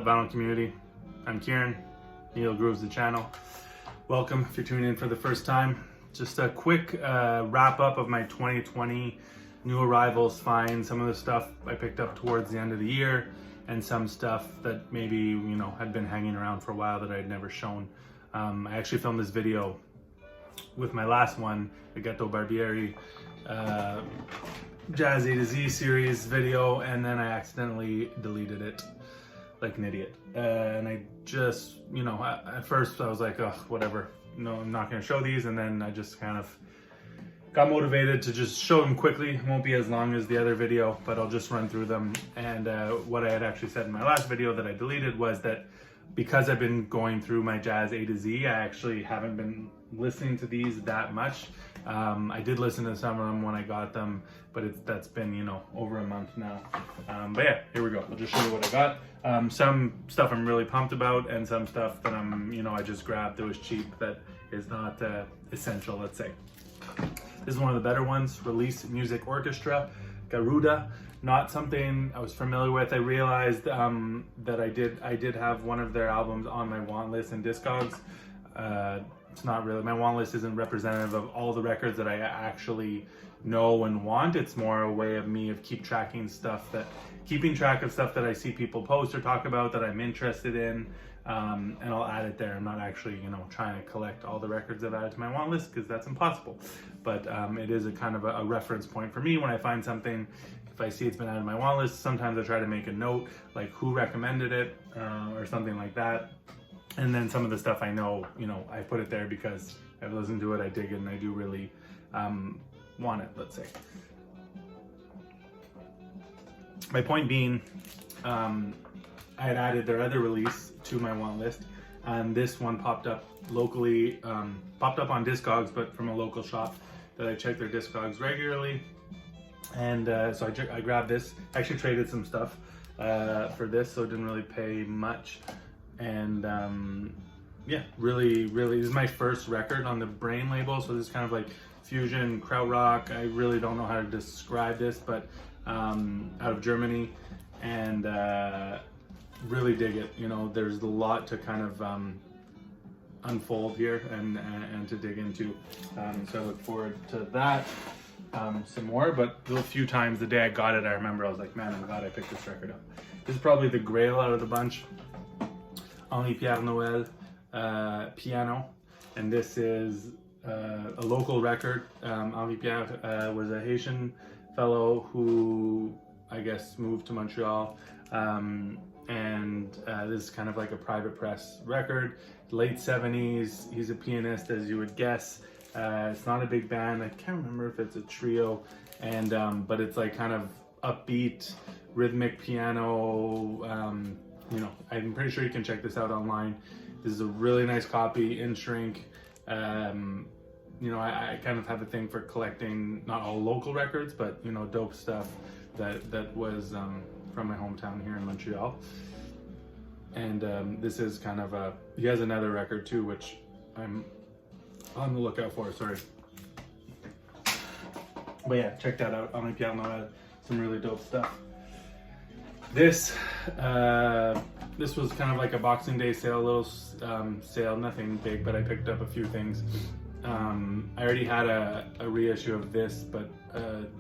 vinyl community. I'm Kieran, Neil Grooves the channel. Welcome if you're tuning in for the first time. Just a quick wrap up of my 2020 new arrivals finds, some of the stuff I picked up towards the end of the year, and some stuff that maybe, had been hanging around for a while that I'd never shown. I actually filmed this video with my last one, the Gato Barbieri Jazz A to Z series video, and then I accidentally deleted it like an idiot. And I just, at first I was like, oh, whatever. No, I'm not going to show these. And then I just kind of got motivated to just show them quickly. It won't be as long as the other video, but I'll just run through them. And what I had actually said in my last video that I deleted was that because I've been going through my Jazz A to Z, I actually haven't been listening to these that much. I did listen to some of them when I got them, but that's been, over a month now. But yeah, here we go. I'll just show you what I got. Some stuff I'm really pumped about, and some stuff that I just grabbed that was cheap that is not essential, let's say. This is one of the better ones, Release Music Orchestra, Garuda. Not something I was familiar with. I realized that I did have one of their albums on my want list in Discogs. It's not really, my want list isn't representative of all the records that I actually know and want. It's more a way of me of keeping track of stuff that I see people post or talk about that I'm interested in, and I'll add it there. I'm not actually, trying to collect all the records I've added to my want list, because that's impossible. But it is a kind of a reference point for me when I find something. If I see it's been added to my want list, sometimes I try to make a note, like who recommended it, or something like that. And then some of the stuff I know, I put it there because I've listened to it, I dig it, and I do really want it, let's say. My point being, I had added their other release to my want list, and this one popped up locally, popped up on Discogs, but from a local shop that I check their Discogs regularly. And so I grabbed this. I actually traded some stuff for this, so I didn't really pay much. And yeah, really, this is my first record on the Brain label, so this is kind of like fusion, krautrock. I really don't know how to describe this, but out of Germany, and really dig it. There's a lot to kind of unfold here and to dig into, so I look forward to that some more. But the few times the day I got it, I remember I was like, man, I'm glad I picked this record up. This is probably the grail out of the bunch. Henri Pierre Noël piano, and this is a local record. Henri Pierre was a Haitian fellow who I guess moved to Montreal, and this is kind of like a private press record. Late 70s, he's a pianist, as you would guess. It's not a big band. I can't remember if it's a trio, and but it's like kind of upbeat, rhythmic piano. I'm pretty sure you can check this out online. This is a really nice copy in shrink. I kind of have a thing for collecting not all local records, but dope stuff that was from my hometown here in Montreal. And this is kind of he has another record too, which I'm on the lookout for, sorry. But yeah, check that out, on my piano, some really dope stuff. This was kind of like a Boxing Day sale, little sale, nothing big, but I picked up a few things. I already had a reissue of this, but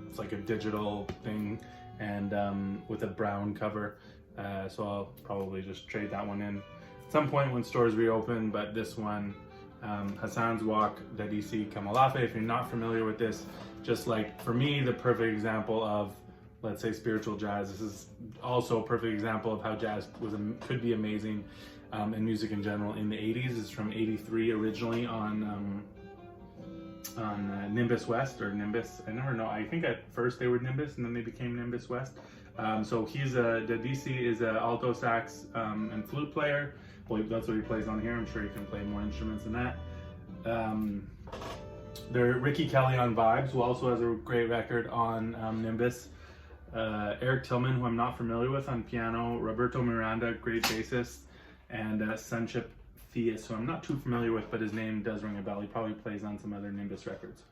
it's like a digital thing, and with a brown cover, so I'll probably just trade that one in at some point when stores reopen. But this one, Hassan's Walk d'Adissi Kamalafe, if you're not familiar with this, just like for me, the perfect example of, let's say, spiritual jazz. This is also a perfect example of how jazz could be amazing, and music in general in the 80s. It's from 83 originally on Nimbus West, or Nimbus. I never know. I think at first they were Nimbus and then they became Nimbus West. So d'Adissi is an alto sax and flute player. Well, that's what he plays on here. I'm sure he can play more instruments than that. Ricky Kelly on Vibes, who also has a great record on Nimbus. Eric Tillman, who I'm not familiar with, on piano. Roberto Miranda, great bassist. And Sunship Theus, who I'm not too familiar with, but his name does ring a bell. He probably plays on some other Nimbus records.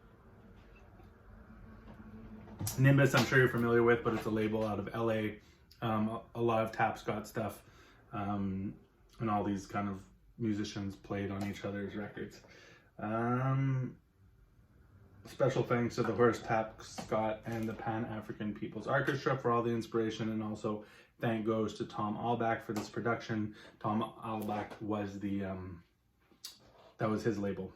Nimbus, I'm sure you're familiar with, but it's a label out of LA. A lot of Tap Scott stuff. and all these kind of musicians played on each other's records. Special thanks to the Horace Tapscott and the Pan-African People's Orchestra for all the inspiration, and also thank goes to Tom Albach for this production. Tom Albach was that was his label,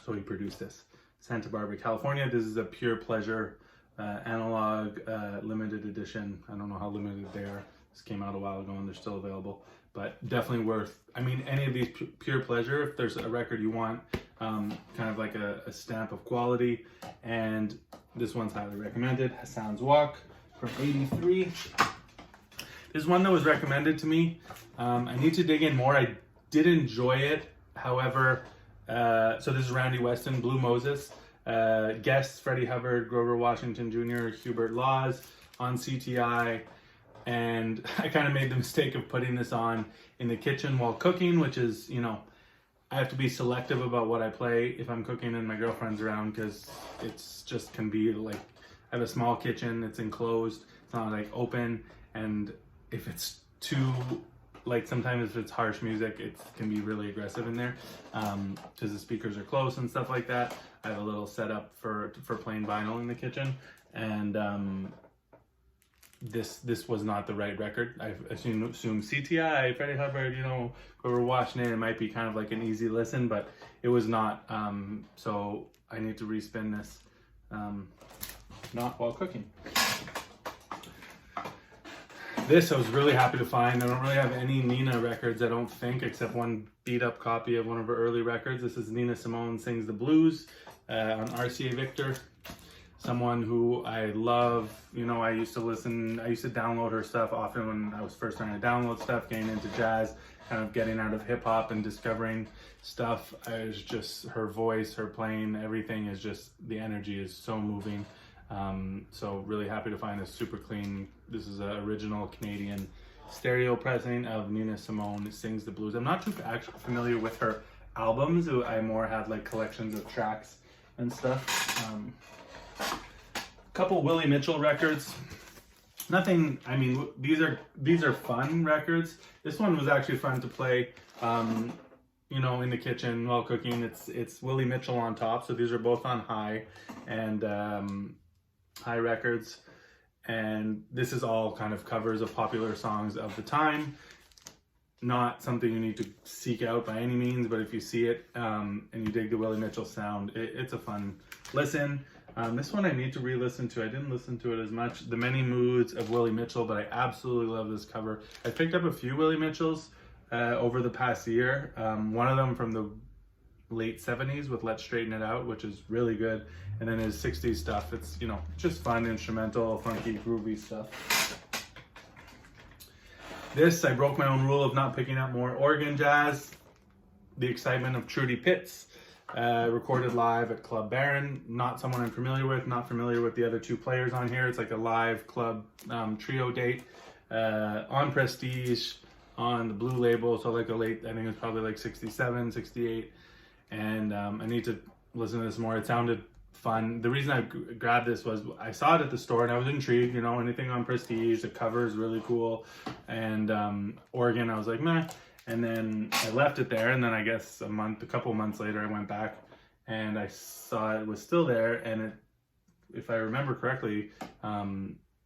so he produced this. Santa Barbara, California. This is a Pure Pleasure analog limited edition. I don't know how limited they are. This came out a while ago and they're still available, but definitely worth, I mean, any of these Pure Pleasure, if there's a record you want, kind of like a stamp of quality, and this one's highly recommended. Hassan's Walk from '83. This one that was recommended to me. I need to dig in more. I did enjoy it. However, so this is Randy Weston, Blue Moses. Guests, Freddie Hubbard, Grover Washington Jr., Hubert Laws on CTI. And I kind of made the mistake of putting this on in the kitchen while cooking, which is, you know, I have to be selective about what I play if I'm cooking and my girlfriend's around, because it's just can be like, I have a small kitchen, it's enclosed, it's not like open, and if it's too, like sometimes if it's harsh music, it can be really aggressive in there, because the speakers are close and stuff like that. I have a little setup for playing vinyl in the kitchen, and this was not the right record. I assume CTI, Freddie Hubbard, you know, Grover Washington, it might be kind of like an easy listen, but it was not. So I need to respin this, not while cooking. This I was really happy to find. I don't really have any Nina records, I don't think, except one beat up copy of one of her early records. This is Nina Simone Sings the Blues on RCA Victor. Someone who I love, you know, I used to download her stuff often when I was first trying to download stuff, getting into jazz, kind of getting out of hip hop and discovering stuff. It's just her voice, her playing, everything is just, the energy is so moving. So really happy to find this super clean. This is an original Canadian stereo pressing of Nina Simone Sings the Blues. I'm not too actually familiar with her albums. I more had like collections of tracks and stuff. Couple Willie Mitchell records. Nothing, I mean, these are fun records. This one was actually fun to play, you know, in the kitchen while cooking. It's Willie Mitchell on top, so these are both on high and high records. And this is all kind of covers of popular songs of the time. Not something you need to seek out by any means, but if you see it and you dig the Willie Mitchell sound, it's a fun listen. This one I need to re-listen to. I didn't listen to it as much. The Many Moods of Willie Mitchell, but I absolutely love this cover. I picked up a few Willie Mitchells over the past year. One of them from the late 70s with Let's Straighten It Out, which is really good. And then his 60s stuff. It's, you know, just fun, instrumental, funky, groovy stuff. This, I broke my own rule of not picking up more organ jazz. The Excitement of Trudy Pitts. Recorded live at Club Baron. Not someone I'm familiar with, not familiar with the other two players on here. It's like a live club trio date on Prestige, on the Blue label, so like a late, I think it's probably like 67, 68, and I need to listen to this more. It sounded fun. The reason I grabbed this was I saw it at the store and I was intrigued, you know, anything on Prestige, the cover is really cool, and organ, I was like, meh. And then I left it there, and then I guess a couple months later, I went back and I saw it was still there. And it, if I remember correctly,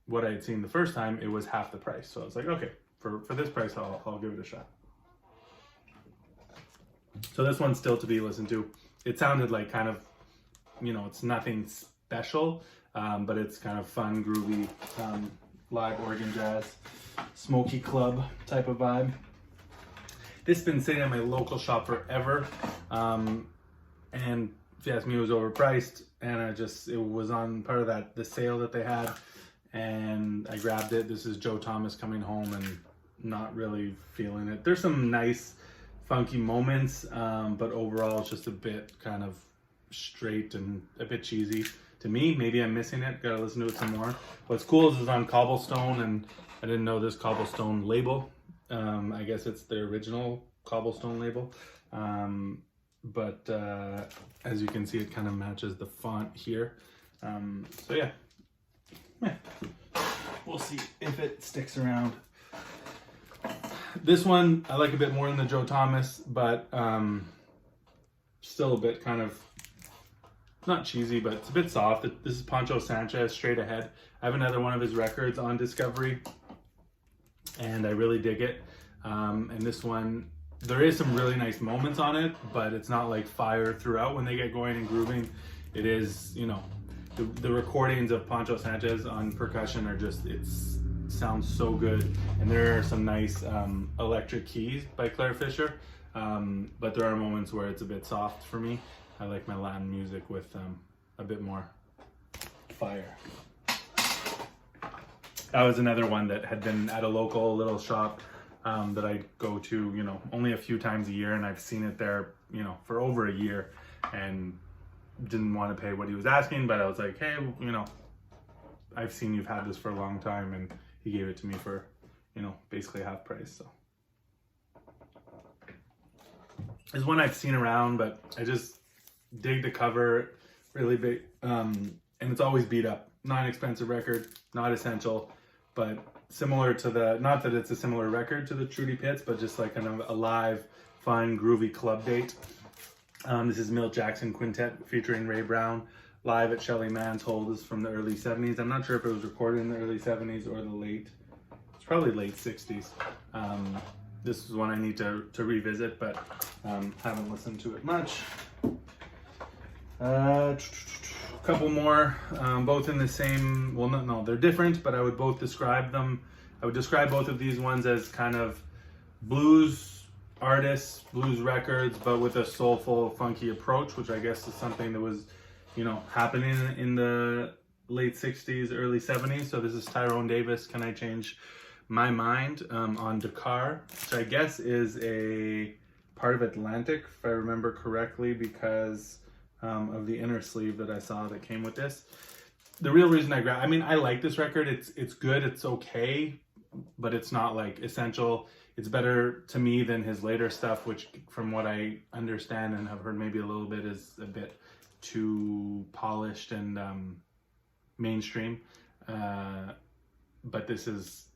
what I had seen the first time, it was half the price. So I was like, okay, for this price, I'll give it a shot. So this one's still to be listened to. It sounded like kind of, you know, it's nothing special, but it's kind of fun, groovy, live organ jazz, smoky club type of vibe. This has been sitting at my local shop forever, and if you ask me, it was overpriced, and it was on part of the sale that they had, and I grabbed it. This is Joe Thomas Coming Home, and not really feeling it. There's some nice, funky moments, but overall it's just a bit kind of straight and a bit cheesy to me. Maybe I'm missing it. Gotta listen to it some more. What's cool is it's on Cobblestone, and I didn't know this Cobblestone label. I guess it's the original Cobblestone label, but as you can see, it kind of matches the font here. So yeah, we'll see if it sticks around. This one I like a bit more than the Joe Thomas, but still a bit kind of not cheesy, but it's a bit soft. This is Pancho Sanchez, Straight Ahead. I have another one of his records on Discovery, and I really dig it. And this one, there is some really nice moments on it, but it's not like fire throughout when they get going and grooving. It is, you know, the recordings of Pancho Sanchez on percussion are just, it sounds so good. And there are some nice electric keys by Claire Fisher, but there are moments where it's a bit soft for me. I like my Latin music with a bit more fire. That was another one that had been at a local little shop that I go to, you know, only a few times a year, and I've seen it there, you know, for over a year, and didn't want to pay what he was asking, but I was like, hey, you know, I've seen you've had this for a long time, and he gave it to me for, you know, basically half price. So it's one I've seen around, but I just dig the cover, really big, and it's always beat up. Not an expensive record, not essential, but similar to the, not that it's a similar record to the Trudy Pitts, but just like kind of a live, fun, groovy club date. This is Milt Jackson Quintet featuring Ray Brown, live at Shelly Mann's Hole. This is from the early 70s. I'm not sure if it was recorded in the early 70s or the late, it's probably late 60s. This is one I need to revisit, but haven't listened to it much. A couple more, both in the same, well, no, they're different, but I would both describe them. I would describe both of these ones as kind of blues artists, blues records, but with a soulful, funky approach, which I guess is something that was, you know, happening in the late 60s, early 70s. So this is Tyrone Davis, Can I Change My Mind, on Dakar, which I guess is a part of Atlantic, if I remember correctly, because of the inner sleeve that I saw that came with this. The real reason I grabbed, I mean, I like this record. It's good, it's okay, but it's not like essential. It's better to me than his later stuff, which from what I understand and have heard maybe a little bit is a bit too polished and mainstream. But this is,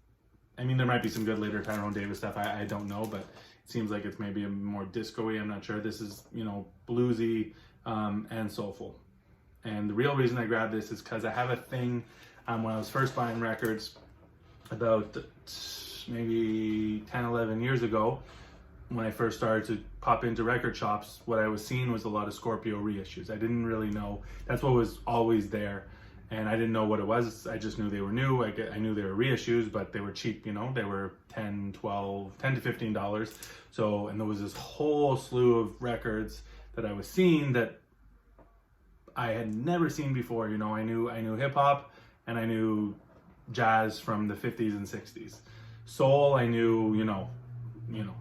I mean, there might be some good later Tyrone Davis stuff. I don't know, but it seems like it's maybe a more disco-y. I'm not sure. This is, you know, bluesy and soulful. And the real reason I grabbed this is because I have a thing when I was first buying records about maybe 10, 11 years ago, when I first started to pop into record shops, what I was seeing was a lot of Scorpio reissues. I didn't really know, that's what was always there. And I didn't know what it was. I just knew they were new. I knew they were reissues, but they were cheap, you know, they were $10 to $15. So, and there was this whole slew of records that I was seeing that I had never seen before. You know, I knew hip hop and I knew jazz from the 50s and 60s. Soul, I knew, you know,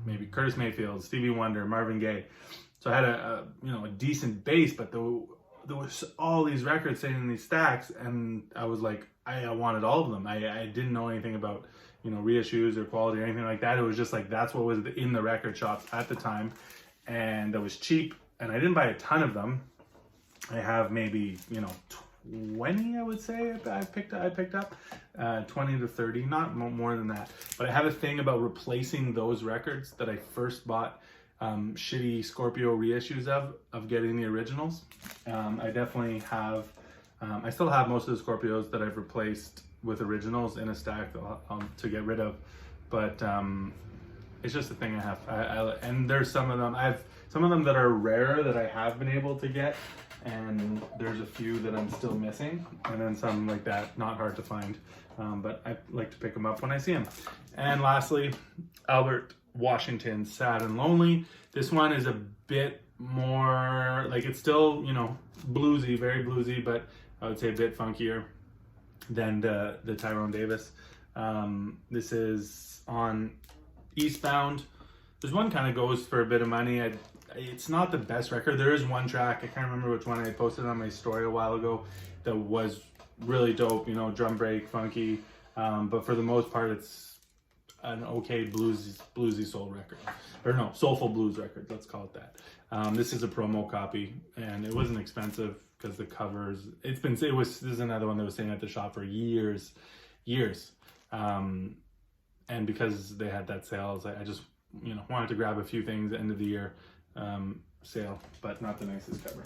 maybe Curtis Mayfield, Stevie Wonder, Marvin Gaye. So I had a decent base, but there was all these records sitting in these stacks, and I was like, I wanted all of them. I didn't know anything about, you know, reissues or quality or anything like that. It was just like, that's what was in the record shops at the time, and that was cheap, and I didn't buy a ton of them. I have maybe, you know, 20, I would say I picked up 20 to 30, not more than that. But I have a thing about replacing those records that I first bought shitty Scorpio reissues of getting the originals. I definitely have, I still have most of the Scorpios that I've replaced with originals in a stack to get rid of, but it's just a thing I have. And there's some of them, some of them that are rare that I have been able to get, and there's a few that I'm still missing, and then some like that, not hard to find, but I like to pick them up when I see them. And lastly, Albert Washington, Sad and Lonely. This one is a bit more, like, it's still, you know, bluesy, very bluesy, but I would say a bit funkier than the Tyrone Davis. This is on Eastbound. This one kind of goes for a bit of money. It's not the best record. There is one track, I can't remember which one, I posted on my story a while ago, that was really dope, you know, drum break, funky, but for the most part it's an okay bluesy soul record, or no, soulful blues record, let's call it that. This is a promo copy, and it wasn't expensive because the covers, this is another one that was sitting at the shop for years. and because they had that sale, I just wanted to grab a few things end of the year sale, but not the nicest cover.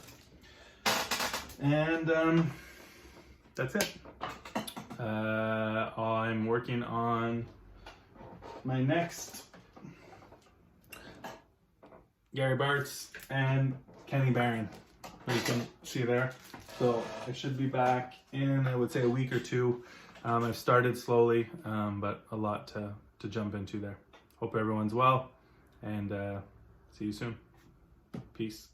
And that's it. I'm working on my next Gary Bartz and Kenny Barron, you can see there. So I should be back in, I would say, a week or two. I've started slowly, but a lot to jump into there. Hope everyone's well, and see you soon. Peace.